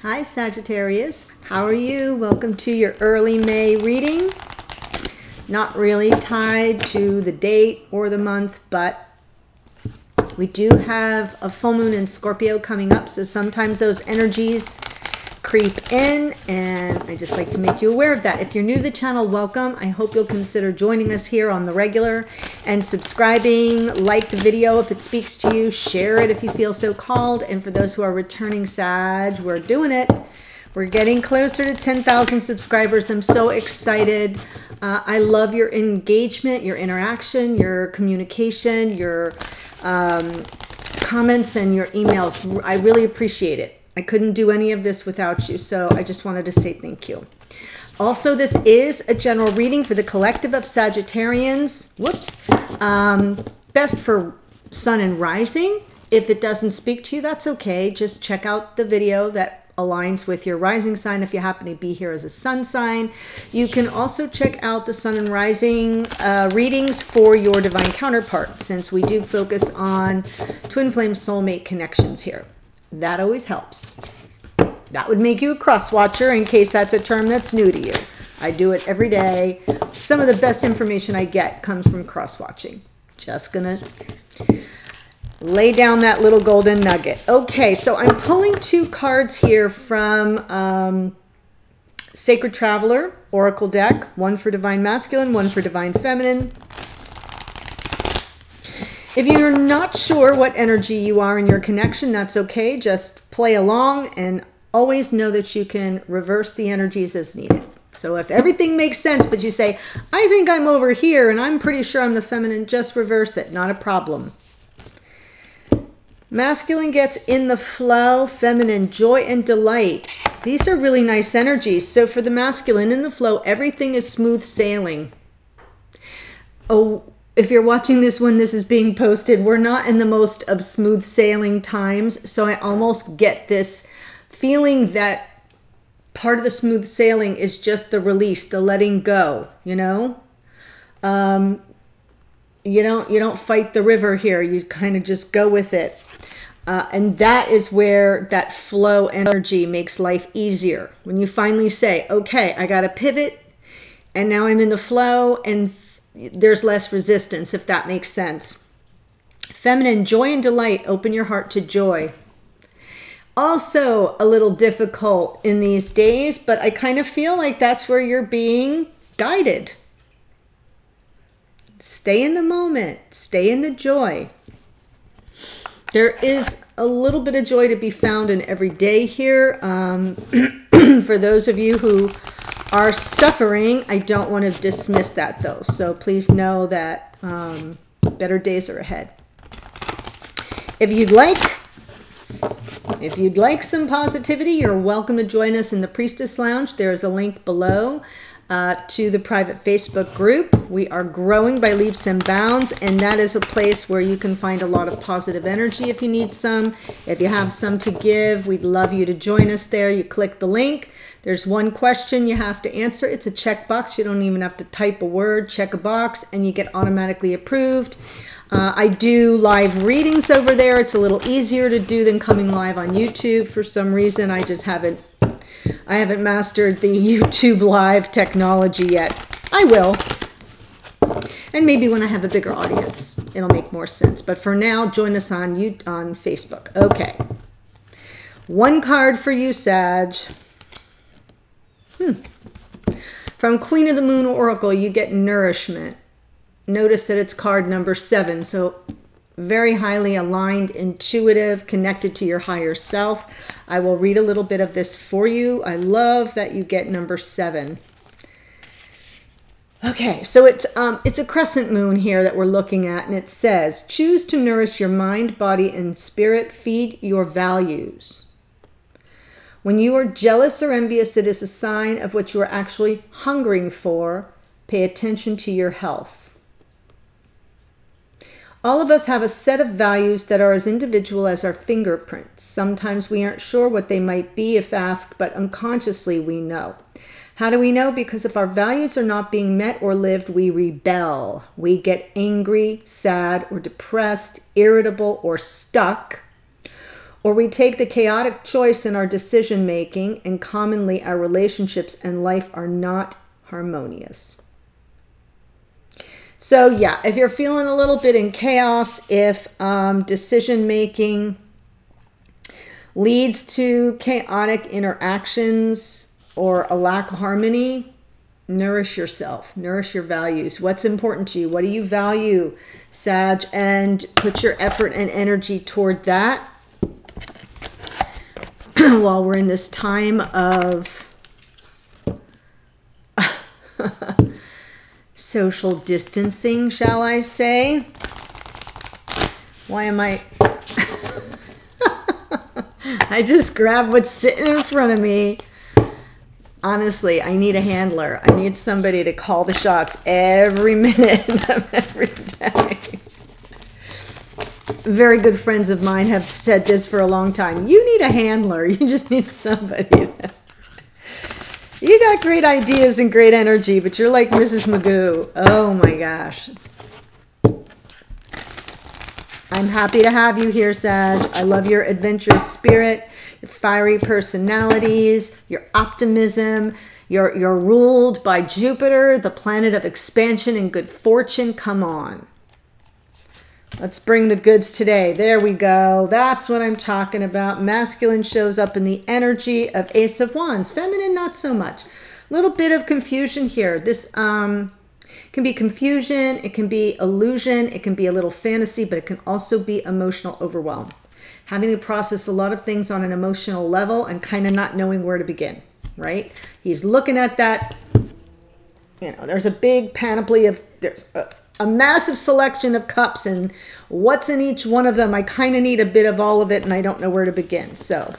Hi Sagittarius, how are you? Welcome to your early May reading. Not really tied to the date or the month, but we do have a full moon in Scorpio coming up, so sometimes those energies creep in, and I just like to make you aware of that. If you're new to the channel, welcome. I hope you'll consider joining us here on the regular and subscribing. Like the video if it speaks to you, share it if you feel so called, and for those who are returning Sag, we're doing it. We're getting closer to 10,000 subscribers. I'm so excited. I love your engagement, your interaction, your communication, your comments and your emails. I really appreciate it. I couldn't do any of this without you, so I just wanted to say thank you. Also, this is a general reading for the collective of Sagittarians. Whoops. Best for sun and rising. If it doesn't speak to you, that's okay. Just check out the video that aligns with your rising sign if you happen to be here as a sun sign. You can also check out the sun and rising readings for your divine counterpart, since we do focus on twin flame soulmate connections here. That always helps. That would make you a cross watcher, in case that's a term that's new to you. I do it every day. Some of the best information I get comes from cross watching. Just gonna lay down that little golden nugget. Okay, so I'm pulling two cards here from Sacred Traveler Oracle deck. One for Divine Masculine, one for Divine Feminine. If you're not sure what energy you are in your connection, that's okay. Just play along and always know that you can reverse the energies as needed. So if everything makes sense, but you say, I think I'm over here and I'm pretty sure I'm the feminine, just reverse it. Not a problem. Masculine gets in the flow, feminine, joy and delight. These are really nice energies. So for the masculine, in the flow, everything is smooth sailing. Oh, if you're watching this when this is being posted, we're not in the most of smooth sailing times. So I almost get this feeling that part of the smooth sailing is just the release, the letting go, you know? You don't fight the river here. You kind of just go with it. And that is where that flow energy makes life easier. When you finally say, okay, I got to pivot and now I'm in the flow, and there's less resistance, if that makes sense. Feminine, joy and delight. Open your heart to joy. Also a little difficult in these days, but I kind of feel like that's where you're being guided. Stay in the moment. Stay in the joy. There is a little bit of joy to be found in every day here. For those of you who are suffering, I don't want to dismiss that though. So please know that better days are ahead. If you'd like some positivity, you're welcome to join us in the Priestess Lounge. There is a link below to the private Facebook group. We are growing by leaps and bounds, and that is a place where you can find a lot of positive energy if you need some. If you have some to give, we'd love you to join us there. You click the link. There's one question you have to answer. It's a checkbox. You don't even have to type a word. Check a box, and you get automatically approved. I do live readings over there. It's a little easier to do than coming live on YouTube. For some reason, I haven't mastered the YouTube live technology yet. I will. And maybe when I have a bigger audience, it'll make more sense. But for now, join us on Facebook. Okay. One card for you, Sag. From Queen of the Moon Oracle, you get nourishment. Notice that it's card number 7. So very highly aligned, intuitive, connected to your higher self. I will read a little bit of this for you. I love that you get number 7. Okay, so it's a crescent moon here that we're looking at, and it says, choose to nourish your mind, body, and spirit. Feed your values. When you are jealous or envious, it is a sign of what you are actually hungering for. Pay attention to your health. All of us have a set of values that are as individual as our fingerprints. Sometimes we aren't sure what they might be if asked, but unconsciously we know. How do we know? Because if our values are not being met or lived, we rebel. We get angry, sad, or depressed, irritable, or stuck. or we take the chaotic choice in our decision making, and commonly our relationships and life are not harmonious. So yeah, if you're feeling a little bit in chaos, if decision making leads to chaotic interactions or a lack of harmony, nourish yourself, nourish your values. What's important to you? What do you value, Sag? And put your effort and energy toward that while we're in this time of social distancing, shall I say. Why am I... I just grabbed what's sitting in front of me. Honestly, I need a handler. I need somebody to call the shots every minute of every day. Very good friends of mine have said this for a long time. You need a handler. You just need somebody to... You got great ideas and great energy, but you're like Mrs. Magoo. Oh my gosh. I'm happy to have you here, Sag. I love your adventurous spirit, your fiery personalities, your optimism. You're ruled by Jupiter, the planet of expansion and good fortune. Come on. Let's bring the goods today. There we go. That's what I'm talking about. Masculine shows up in the energy of Ace of Wands. Feminine, not so much. A little bit of confusion here. This can be confusion. It can be illusion. It can be a little fantasy, but it can also be emotional overwhelm. Having to process a lot of things on an emotional level and kind of not knowing where to begin, right? He's looking at that. You know, there's a big panoply of... There's a massive selection of cups, and what's in each one of them, I kind of need a bit of all of it, and I don't know where to begin. So,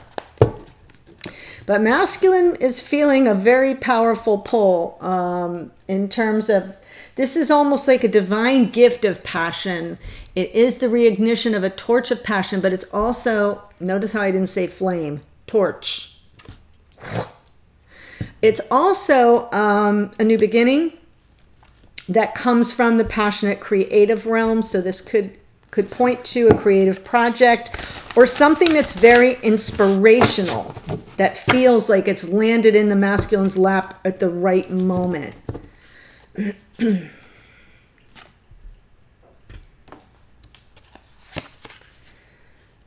but masculine is feeling a very powerful pull in terms of, this is almost like a divine gift of passion. It is the reignition of a torch of passion, but it's also, notice how I didn't say flame, torch. It's also a new beginning that comes from the passionate creative realm. So this could point to a creative project or something that's very inspirational, that feels like it's landed in the masculine's lap at the right moment.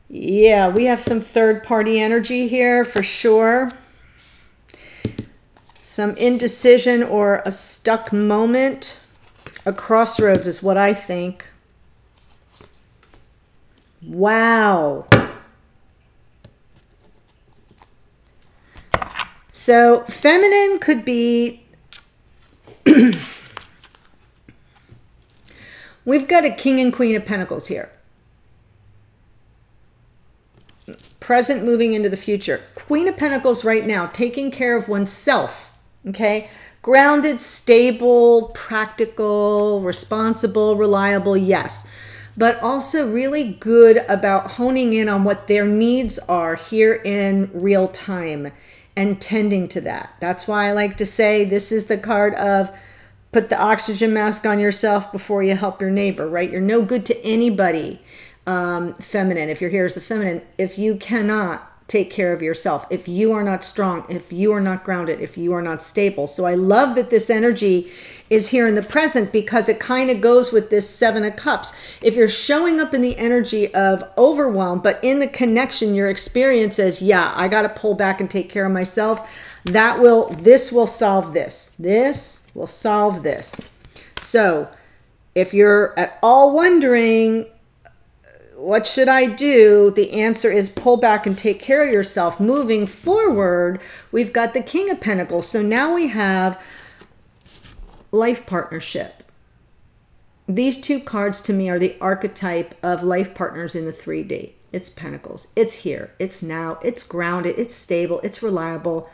Yeah, we have some third-party energy here for sure. Some indecision or a stuck moment. A crossroads is what I think. Wow. So feminine could be... We've got a King and Queen of Pentacles here. Present moving into the future. Queen of Pentacles right now, taking care of oneself, okay? Grounded, stable, practical, responsible, reliable, yes. But also really good about honing in on what their needs are here in real time and tending to that. That's why I like to say this is the card of put the oxygen mask on yourself before you help your neighbor, right? You're no good to anybody, feminine, if you're here as a feminine, if you cannot take care of yourself, if you are not strong, if you are not grounded, if you are not stable. So I love that this energy is here in the present, because it kind of goes with this Seven of Cups. If you're showing up in the energy of overwhelm, but in the connection, your experience is, yeah, I got to pull back and take care of myself. This will solve this. This will solve this. So if you're at all wondering, what should I do? The answer is pull back and take care of yourself. Moving forward, we've got the King of Pentacles. So now we have life partnership. These two cards to me are the archetype of life partners in the 3D. It's Pentacles. It's here. It's now. It's grounded. It's stable. It's reliable.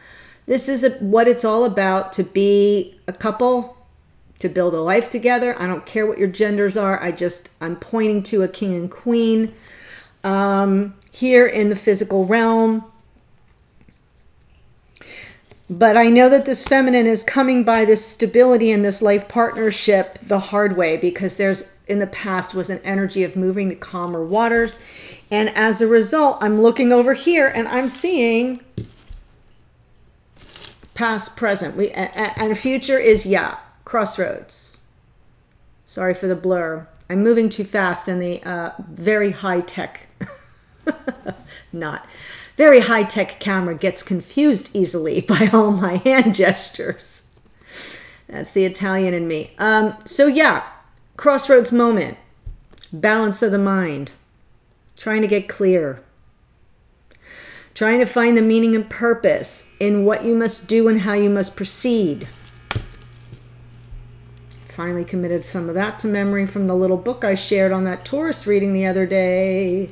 This is what it's all about, to be a couple, to build a life together. I don't care what your genders are. I'm pointing to a king and queen here in the physical realm. But I know that this feminine is coming by this stability and this life partnership the hard way, because there's, in the past, was an energy of moving to calmer waters. And as a result, I'm looking over here and I'm seeing past, present. And future is, yeah, crossroads. Sorry for the blur. I'm moving too fast and the very high-tech, not very high-tech camera gets confused easily by all my hand gestures. That's the Italian in me. So yeah, crossroads moment, balance of the mind, trying to get clear, trying to find the meaning and purpose in what you must do and how you must proceed. Finally committed some of that to memory from the little book I shared on that Taurus reading the other day.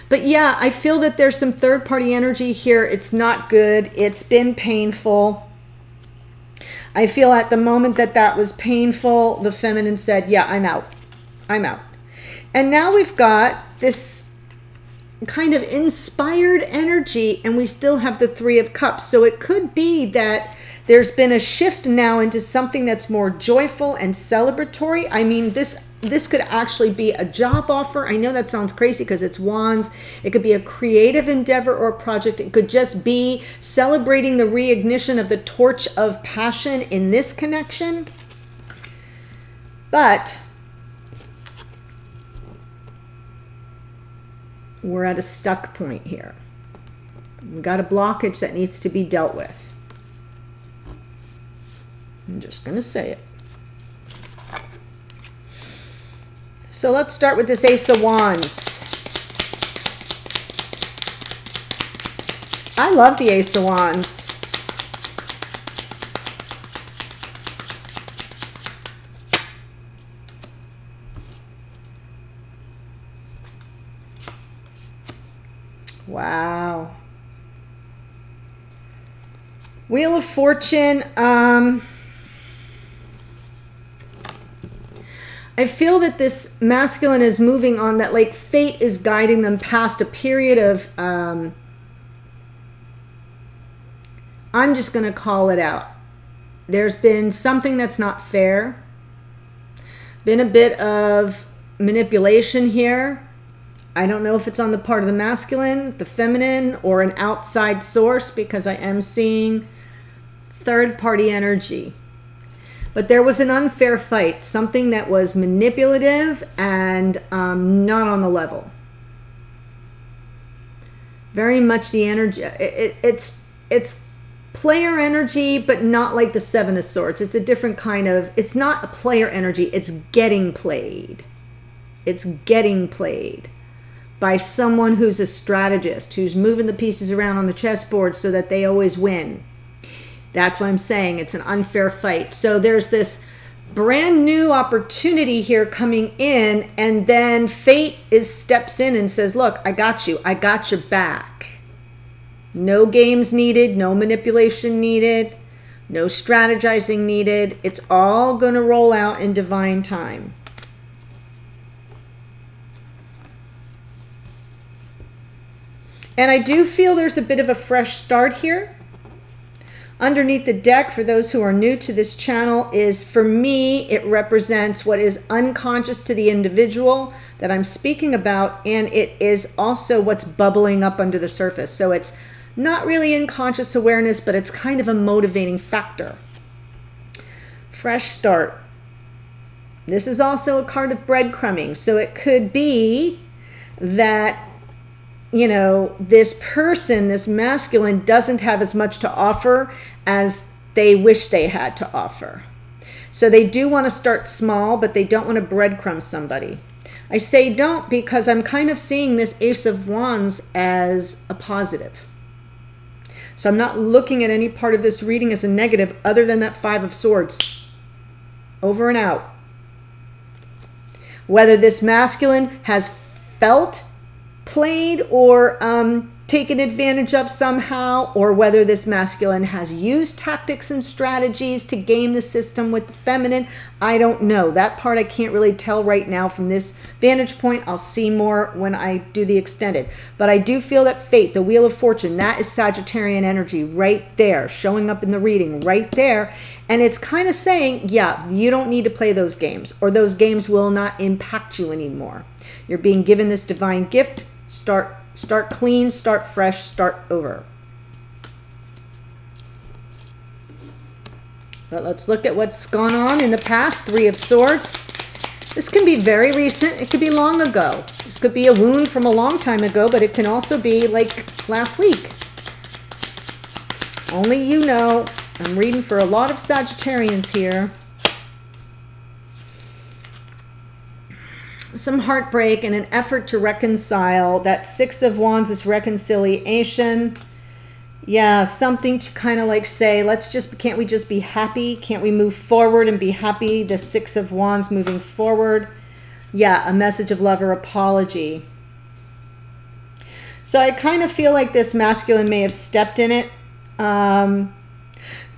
But yeah, I feel that there's some third-party energy here. It's not good. It's been painful. I feel at the moment that that was painful, the feminine said, yeah, I'm out. I'm out. And now we've got this kind of inspired energy, and we still have the Three of Cups. So it could be that there's been a shift now into something that's more joyful and celebratory. I mean, this could actually be a job offer. I know that sounds crazy because it's wands. It could be a creative endeavor or a project. It could just be celebrating the reignition of the torch of passion in this connection. But we're at a stuck point here. We got a blockage that needs to be dealt with. I'm just going to say it. So let's start with this Ace of Wands. I love the Ace of Wands. Wow. Wheel of Fortune. I feel that this masculine is moving on, that like fate is guiding them past a period of, I'm just going to call it out. There's been something that's not fair. Been a bit of manipulation here. I don't know if it's on the part of the masculine, the feminine, or an outside source, because I am seeing third-party energy. But there was an unfair fight, something that was manipulative and not on the level. Very much the energy, it's player energy, but not like the Seven of Swords. It's a different kind of, it's not a player energy, it's getting played. It's getting played by someone who's a strategist, who's moving the pieces around on the chessboard so that they always win. That's why I'm saying it's an unfair fight. So there's this brand new opportunity here coming in, and then fate steps in and says, look, I got you. I got your back. No games needed, no manipulation needed, no strategizing needed. It's all going to roll out in divine time. And I do feel there's a bit of a fresh start here. Underneath the deck, for those who are new to this channel, is, for me, it represents what is unconscious to the individual that I'm speaking about, and it is also what's bubbling up under the surface. So it's not really unconscious awareness, but it's kind of a motivating factor. Fresh start. This is also a card of breadcrumbing. So it could be that, you know, this person, this masculine, doesn't have as much to offer as they wish they had to offer. So they do want to start small, but they don't want to breadcrumb somebody. I say don't because I'm kind of seeing this Ace of Wands as a positive. So I'm not looking at any part of this reading as a negative other than that Five of Swords. Over and out. Whether this masculine has felt played or taken advantage of somehow, or whether this masculine has used tactics and strategies to game the system with the feminine, I don't know. That part I can't really tell right now from this vantage point. I'll see more when I do the extended. But I do feel that fate, the Wheel of Fortune, that is Sagittarian energy right there, showing up in the reading right there. And it's kind of saying, yeah, you don't need to play those games, or those games will not impact you anymore. You're being given this divine gift. Start clean, start fresh, start over. But let's look at what's gone on in the past. Three of Swords. This can be very recent. It could be long ago. This could be a wound from a long time ago, but it can also be like last week. Only you know. I'm reading for a lot of Sagittarians here. Some heartbreak and an effort to reconcile. That Six of Wands is reconciliation. Yeah, something to kind of like say, can't we just be happy? Can't we move forward and be happy? The Six of Wands moving forward. Yeah, a message of love or apology. So I kind of feel like this masculine may have stepped in it.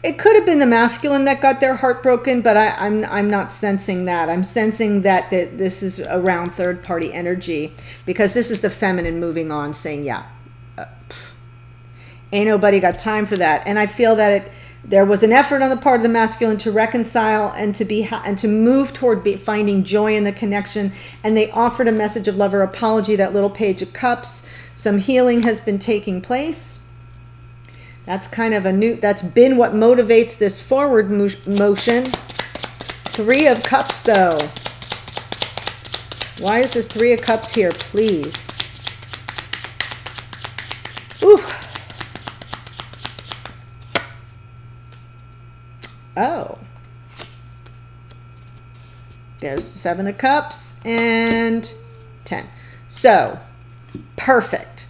It could have been the masculine that got their heart broken, but I'm not sensing that. I'm sensing that this is around third-party energy, because this is the feminine moving on, saying, yeah, ain't nobody got time for that. And I feel that there was an effort on the part of the masculine to reconcile and to move toward finding joy in the connection. And they offered a message of love or apology. That little Page of Cups. Some healing has been taking place. That's kind of that's been what motivates this forward motion. Three of Cups, though. Why is this Three of Cups here, please? Ooh. Oh. There's Seven of Cups and 10. So, perfect.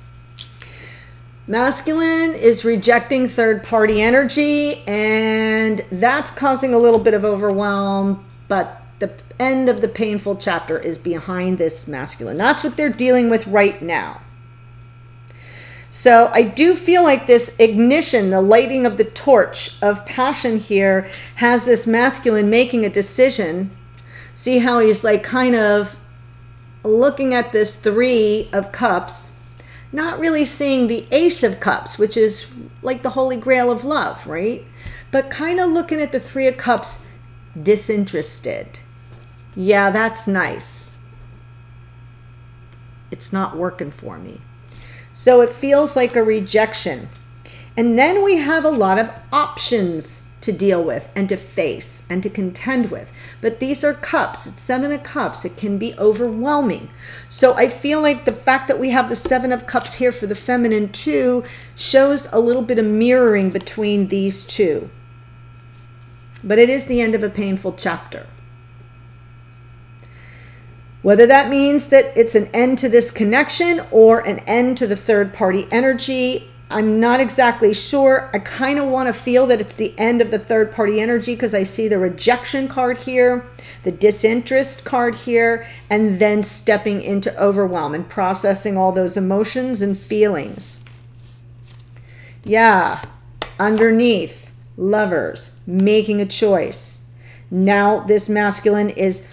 Masculine is rejecting third-party energy, and that's causing a little bit of overwhelm, but the end of the painful chapter is behind this masculine. That's what they're dealing with right now. So I do feel like this ignition, the lighting of the torch of passion here, has this masculine making a decision. See how he's like kind of looking at this Three of Cups, not really seeing the Ace of Cups, which is like the holy grail of love, right? But kind of looking at the Three of Cups, disinterested. Yeah, that's nice. It's not working for me. So it feels like a rejection. And then we have a lot of options to deal with and to face and to contend with. But these are cups. It's Seven of Cups. It can be overwhelming. So I feel like the fact that we have the Seven of Cups here for the feminine too shows a little bit of mirroring between these two. But it is the end of a painful chapter. Whether that means that it's an end to this connection or an end to the third-party energy, I'm not exactly sure. I kind of want to feel that it's the end of the third-party energy because I see the rejection card here, the disinterest card here, and then stepping into overwhelm and processing all those emotions and feelings. Yeah, underneath, Lovers, making a choice. Now this masculine is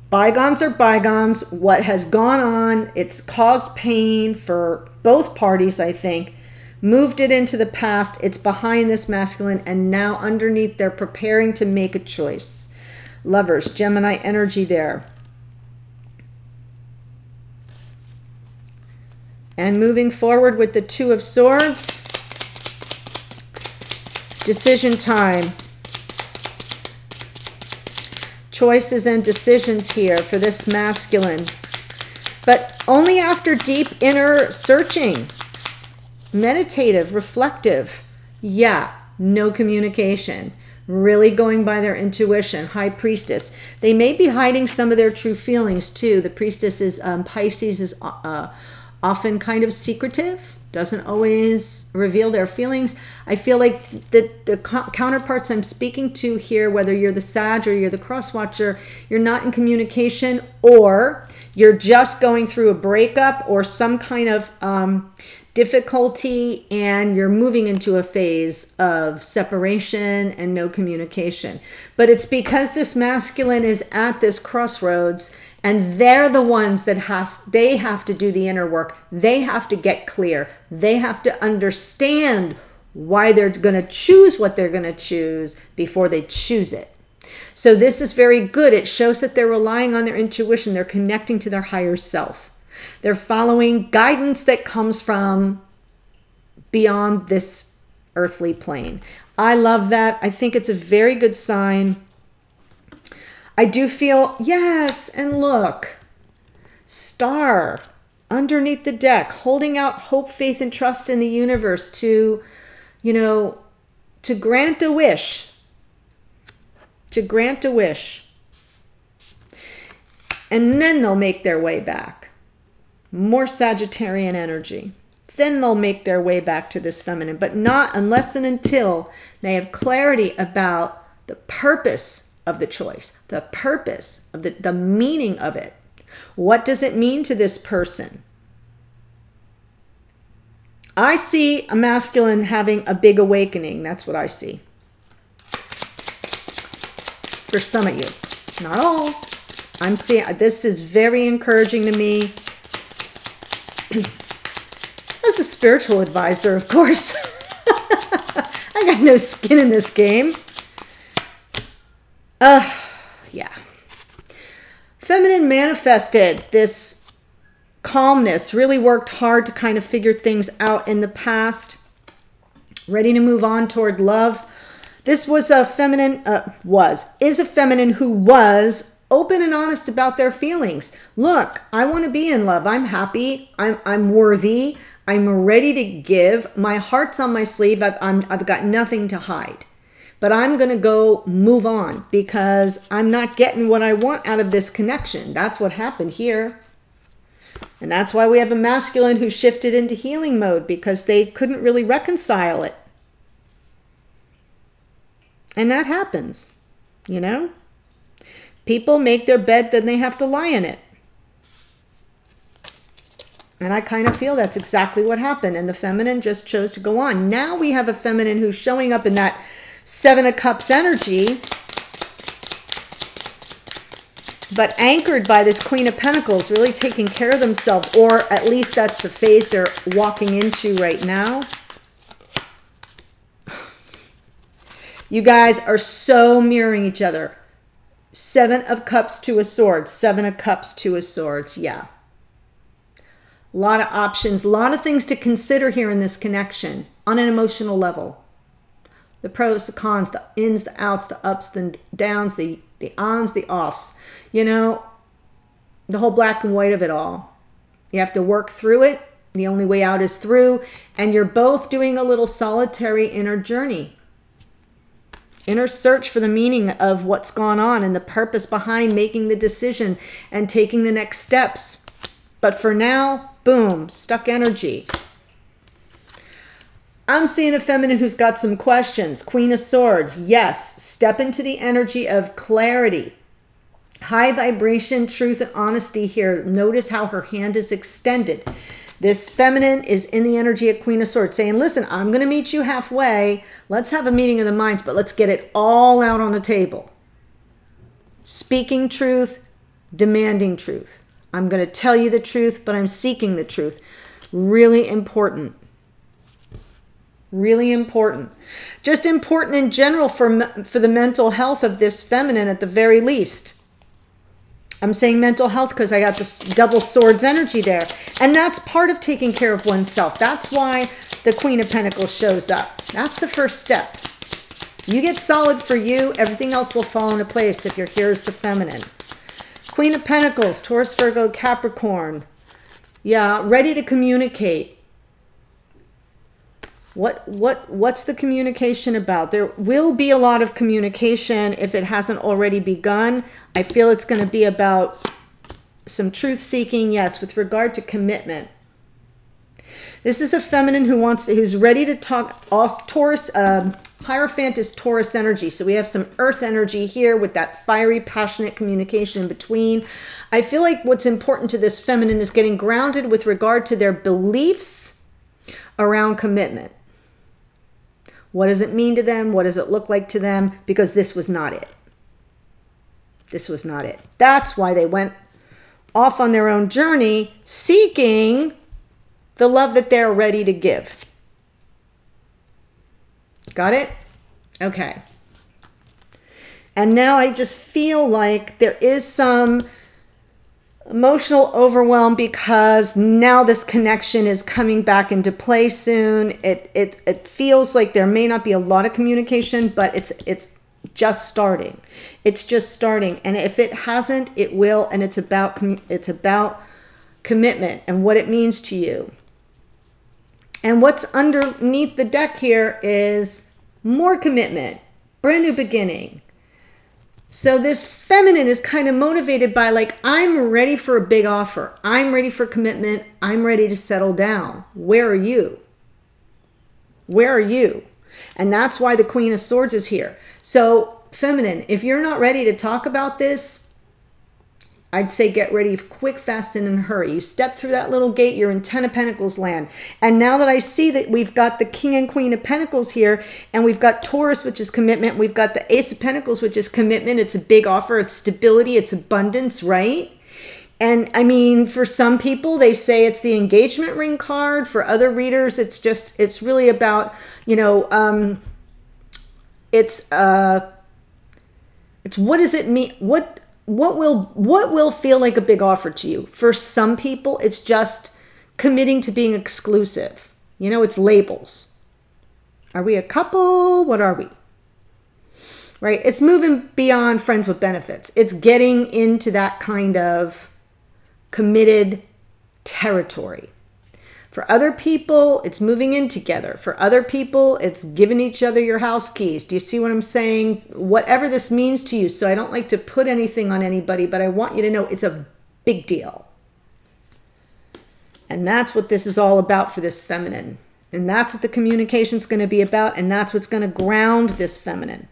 bygones are bygones. What has gone on, it's caused pain for both parties, I think. Moved it into the past. It's behind this masculine. And now underneath, they're preparing to make a choice. Lovers, Gemini energy there. And moving forward with the Two of Swords. Decision time. Choices and decisions here for this masculine. But only after deep inner searching. Meditative, reflective. Yeah, no communication. Really going by their intuition. High Priestess. They may be hiding some of their true feelings too. The Priestess is, Pisces is often kind of secretive. Doesn't always reveal their feelings. I feel like the counterparts I'm speaking to here, whether you're the Sag or you're the cross watcher, you're not in communication, or you're just going through a breakup or some kind of difficulty, and you're moving into a phase of separation and no communication. But it's because this masculine is at this crossroads, and they're the ones that they have to do the inner work. They have to get clear. They have to understand why they're going to choose what they're going to choose before they choose it. So this is very good. It shows that they're relying on their intuition. They're connecting to their higher self. They're following guidance that comes from beyond this earthly plane. I love that. I think it's a very good sign. I do feel, yes, and look, star underneath the deck, holding out hope, faith, and trust in the universe to, you know, to grant a wish. To grant a wish. And then they'll make their way back. More Sagittarian energy. Then they'll make their way back to this feminine, but not unless and until they have clarity about the purpose of the choice, the purpose of the meaning of it. What does it mean to this person? I see a masculine having a big awakening. That's what I see. For some of you, not all. I'm seeing, this is very encouraging to me. As a spiritual advisor, of course. I got no skin in this game. Yeah. Feminine manifested this calmness, really worked hard to kind of figure things out in the past, ready to move on toward love. This was a feminine, is a feminine who was open and honest about their feelings. Look, I want to be in love. I'm happy. I'm worthy. I'm ready to give. My heart's on my sleeve. I've got nothing to hide. But I'm going to go move on because I'm not getting what I want out of this connection. That's what happened here. And that's why we have a masculine who shifted into healing mode, because they couldn't really reconcile it. And that happens, you know? People make their bed, then they have to lie in it. And I kind of feel that's exactly what happened. And the feminine just chose to go on. Now we have a feminine who's showing up in that Seven of Cups energy, but anchored by this Queen of Pentacles, really taking care of themselves, or at least that's the phase they're walking into right now. You guys are so mirroring each other. Seven of Cups, Two of Swords. Seven of Cups, Two of Swords. Yeah. A lot of options, a lot of things to consider here in this connection on an emotional level. The pros, the cons, the ins, the outs, the ups, the downs, the ons, the offs. You know, the whole black and white of it all. You have to work through it. The only way out is through. And you're both doing a little solitary inner journey. Inner search for the meaning of what's gone on and the purpose behind making the decision and taking the next steps. But for now, boom, stuck energy. I'm seeing a feminine who's got some questions. Queen of Swords, yes. Step into the energy of clarity. High vibration, truth, and honesty here. Notice how her hand is extended. This feminine is in the energy of Queen of Swords, saying, listen, I'm going to meet you halfway. Let's have a meeting of the minds, but let's get it all out on the table. Speaking truth, demanding truth. I'm going to tell you the truth, but I'm seeking the truth. Really important. Really important. Just important in general for the mental health of this feminine at the very least. I'm saying mental health because I got this double swords energy there. And that's part of taking care of oneself. That's why the Queen of Pentacles shows up. That's the first step. You get solid for you, everything else will fall into place if you're here as the feminine. Queen of Pentacles, Taurus, Virgo, Capricorn. Yeah, ready to communicate. What's the communication about? There will be a lot of communication if it hasn't already begun. I feel it's going to be about some truth seeking, yes, with regard to commitment. This is a feminine who's ready to talk. Taurus, Hierophant is Taurus energy. So we have some earth energy here with that fiery, passionate communication in between. I feel like what's important to this feminine is getting grounded with regard to their beliefs around commitment. What does it mean to them? What does it look like to them? Because this was not it. This was not it. That's why they went off on their own journey, seeking the love that they're ready to give. Got it? Okay. And now I just feel like there is some Emotional overwhelm because now this connection is coming back into play soon. It feels like there may not be a lot of communication, but it's just starting. It's just starting. And if it hasn't, it will. And it's about commitment and what it means to you. And what's underneath the deck here is more commitment, brand new beginning. So this feminine is kind of motivated by like, I'm ready for a big offer. I'm ready for commitment. I'm ready to settle down. Where are you? Where are you? And that's why the Queen of Swords is here. So feminine, if you're not ready to talk about this, I'd say get ready quick, fast, and in a hurry. You step through that little gate, you're in 10 of Pentacles land. And now that I see that we've got the King and Queen of Pentacles here, and we've got Taurus, which is commitment. We've got the Ace of Pentacles, which is commitment. It's a big offer. It's stability. It's abundance, right? And I mean, for some people, they say it's the engagement ring card. For other readers, it's really about, you know, it's what does it mean? What will feel like a big offer to you? For some people, it's just committing to being exclusive. You know, it's labels. Are we a couple? What are we? Right? It's moving beyond friends with benefits. It's getting into that kind of committed territory. For other people, it's moving in together. For other people, it's giving each other your house keys. Do you see what I'm saying? Whatever this means to you. So I don't like to put anything on anybody, but I want you to know it's a big deal. And that's what this is all about for this feminine. And that's what the communication is going to be about. And that's what's going to ground this feminine.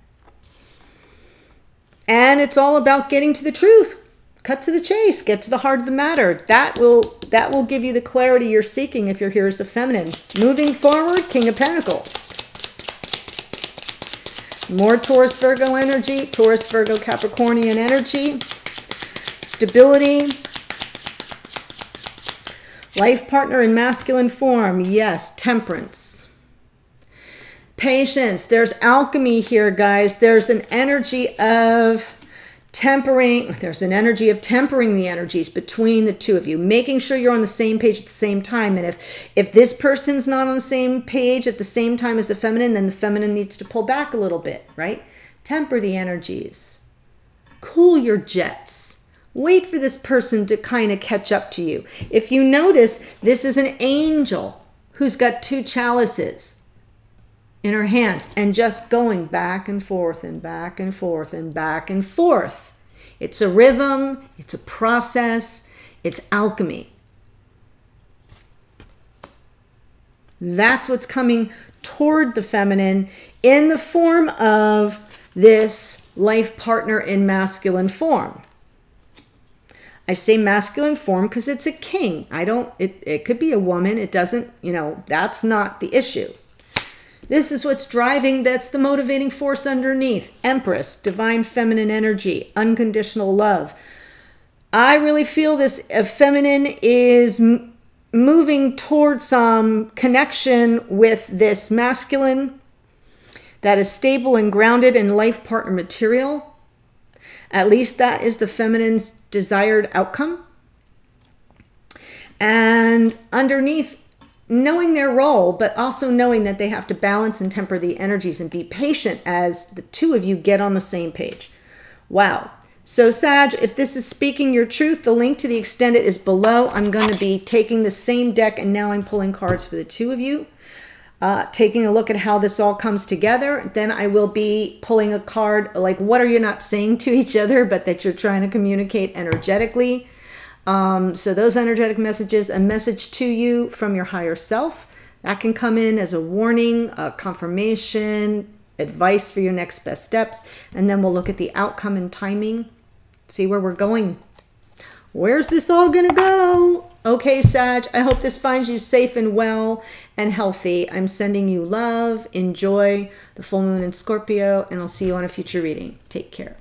And it's all about getting to the truth. Cut to the chase, get to the heart of the matter. That will give you the clarity you're seeking if you're here as the feminine. Moving forward, King of Pentacles. More Taurus, Virgo energy, Taurus, Virgo, Capricornian energy. Stability. Life partner in masculine form. Yes, temperance. Patience. There's alchemy here, guys. There's an energy of tempering. There's an energy of tempering the energies between the two of you, making sure you're on the same page at the same time. And if this person's not on the same page at the same time as the feminine, then the feminine needs to pull back a little bit, right? Temper the energies. Cool your jets. Wait for this person to kind of catch up to you. If you notice, this is an angel who's got two chalices in her hands and just going back and forth and back and forth and back and forth. It's a rhythm, it's a process, it's alchemy. That's what's coming toward the feminine in the form of this life partner in masculine form. I say masculine form because it's a king. It could be a woman. It doesn't, that's not the issue. This is what's driving, that's the motivating force underneath. Empress, divine feminine energy, unconditional love. I really feel this feminine is moving towards some connection with this masculine that is stable and grounded in life partner material. At least that is the feminine's desired outcome. And underneath, knowing their role, but also knowing that they have to balance and temper the energies and be patient as the two of you get on the same page. Wow. So Sag, if this is speaking your truth, the link to the extended is below. I'm going to be taking the same deck and now I'm pulling cards for the two of you. Taking a look at how this all comes together. Then I will be pulling a card like what are you not saying to each other, but that you're trying to communicate energetically. So those energetic messages, a message to you from your higher self, that can come in as a warning, a confirmation, advice for your next best steps. And then we'll look at the outcome and timing, see where we're going. Where's this all going to go? Okay, Sag, I hope this finds you safe and well and healthy. I'm sending you love. Enjoy the full moon in Scorpio, and I'll see you on a future reading. Take care.